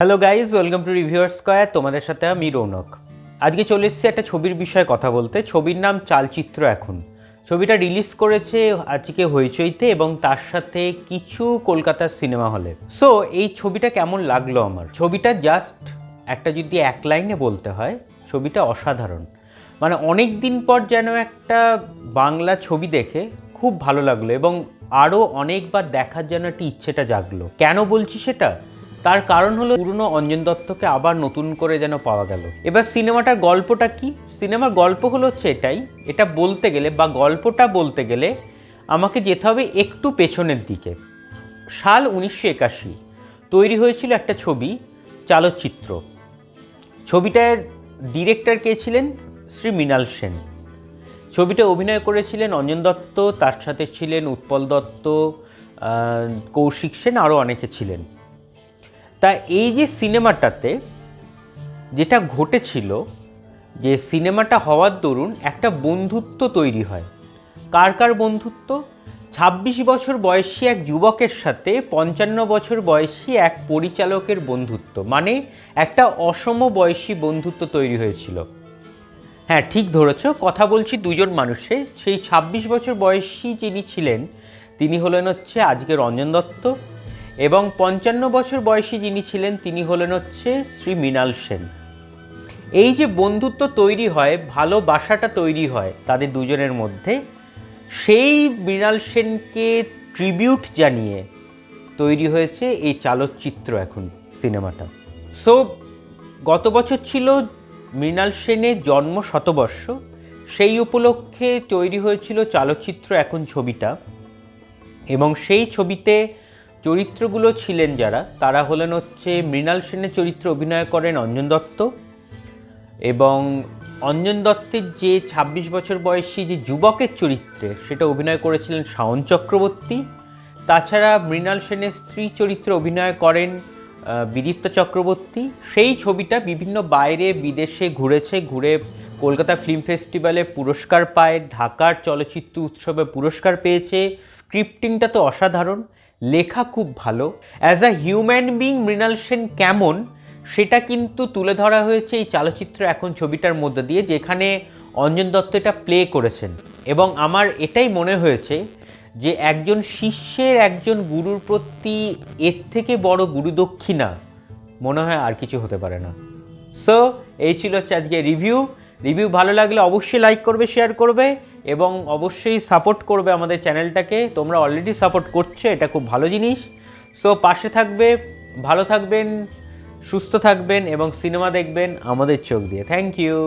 Hello guys, welcome to reviewer square. তোমাদের সাথে আমি রৌনক। আজকে চলে এসেছি একটা ছবির বিষয়ে কথা বলতে। ছবির নাম চালচিত্র এখন। ছবিটা রিলিজ করেছে আজকে হইচইতে এবং তার সাথে কিছু কলকাতার সিনেমা হলে। সো এই ছবিটা কেমন লাগলো আমার? ছবিটা জাস্ট একটা যদি এক লাইনে বলতে হয়, ছবিটা অসাধারণ। মানে অনেক দিন পর যেন একটা বাংলা ছবি দেখে খুব ভালো লাগলো এবং আরও অনেকবার দেখার যেন একটা ইচ্ছেটা জাগলো। কেন বলছি সেটা? তার কারণ হলো পুরনো অঞ্জন দত্তকে আবার নতুন করে যেন পাওয়া গেল। এবার সিনেমাটার গল্পটা কি? সিনেমার গল্প হলো হচ্ছে এটাই। এটা বলতে গেলে বা গল্পটা বলতে গেলে আমাকে যেতে হবে একটু পেছনের দিকে। সাল 1981 তৈরি হয়েছিল একটা ছবি, চালচিত্র। ছবিটার ডিরেক্টর কে ছিলেন? শ্রী মৃণাল সেন। ছবিটা অভিনয় করেছিলেন অঞ্জন দত্ত, তার সাথে ছিলেন উৎপল দত্ত, কৌশিক সেন, আরও অনেকে ছিলেন। তা এই যে সিনেমাটাতে যেটা ঘটেছিল, যে সিনেমাটা হওয়ার দরুন একটা বন্ধুত্ব তৈরি হয়। কার কার বন্ধুত্ব? ২৬ বছর বয়সী এক যুবকের সাথে ৫৫ বছর বয়সী এক পরিচালকের বন্ধুত্ব, মানে একটা অসম বয়সী বন্ধুত্ব তৈরি হয়েছিল। হ্যাঁ, ঠিক ধরেছ, কথা বলছি দুজন মানুষের। সেই ২৬ বছর বয়সী যিনি ছিলেন তিনি হলেন হচ্ছে আজকে রঞ্জন দত্ত, এবং ৫৫ বছর বয়সী যিনি ছিলেন তিনি হলেন হচ্ছে শ্রী মৃণাল সেন। এই যে বন্ধুত্ব তৈরি হয়, ভালোবাসাটা তৈরি হয় তাদের দুজনের মধ্যে, সেই মৃণাল সেনকে ট্রিবিউট জানিয়ে তৈরি হয়েছে এই চালচিত্র এখন সিনেমাটা। সো গত বছর ছিল মৃণাল সেনের জন্ম শতবর্ষ, সেই উপলক্ষে তৈরি হয়েছিল চালচিত্র এখন ছবিটা। এবং সেই ছবিতে চরিত্রগুলো ছিলেন যারা, তারা হলেন হচ্ছে মৃণাল সেনের চরিত্রে অভিনয় করেন অঞ্জন দত্ত, এবং অঞ্জন দত্তের যে ২৬ বছর বয়সী যে যুবকের চরিত্রে সেটা অভিনয় করেছিলেন শাওন চক্রবর্তী। তাছাড়া মৃণাল সেনের স্ত্রী চরিত্রে অভিনয় করেন বিদীপ্তা চক্রবর্তী। সেই ছবিটা বিভিন্ন বাইরে বিদেশে ঘুরেছে, ঘুরে কলকাতা ফিল্ম ফেস্টিভ্যালে পুরস্কার পায়, ঢাকার চলচ্চিত্র উৎসবে পুরস্কার পেয়েছে। স্ক্রিপ্টিংটা তো অসাধারণ, লেখা খুব ভালো। As a human being Mrinal Sen কেমন সেটা কিন্তু তুলে ধরা হয়েছে এই চালচিত্র এখন ছবিটার মধ্যে দিয়ে, যেখানে অঞ্জন দত্ত এটা প্লে করেছেন। এবং আমার এটাই মনে হয়েছে যে একজন শিষ্যের একজন গুরুর প্রতি এর থেকে বড় গুরুদক্ষিণা মনে হয় আর কিছু হতে পারে না। সো এই ছিল হচ্ছে আজকে রিভিউ। ভালো লাগলে অবশ্যই লাইক করবে, শেয়ার করবে এবং অবশ্যই সাপোর্ট করবে আমাদের চ্যানেলটাকে। তোমরা অলরেডি সাপোর্ট করছো, এটা খুব ভালো জিনিস। সো পাশে থাকবে, ভালো থাকবেন, সুস্থ থাকবেন এবং সিনেমা দেখবেন আমাদের চোখ দিয়ে। Thank you.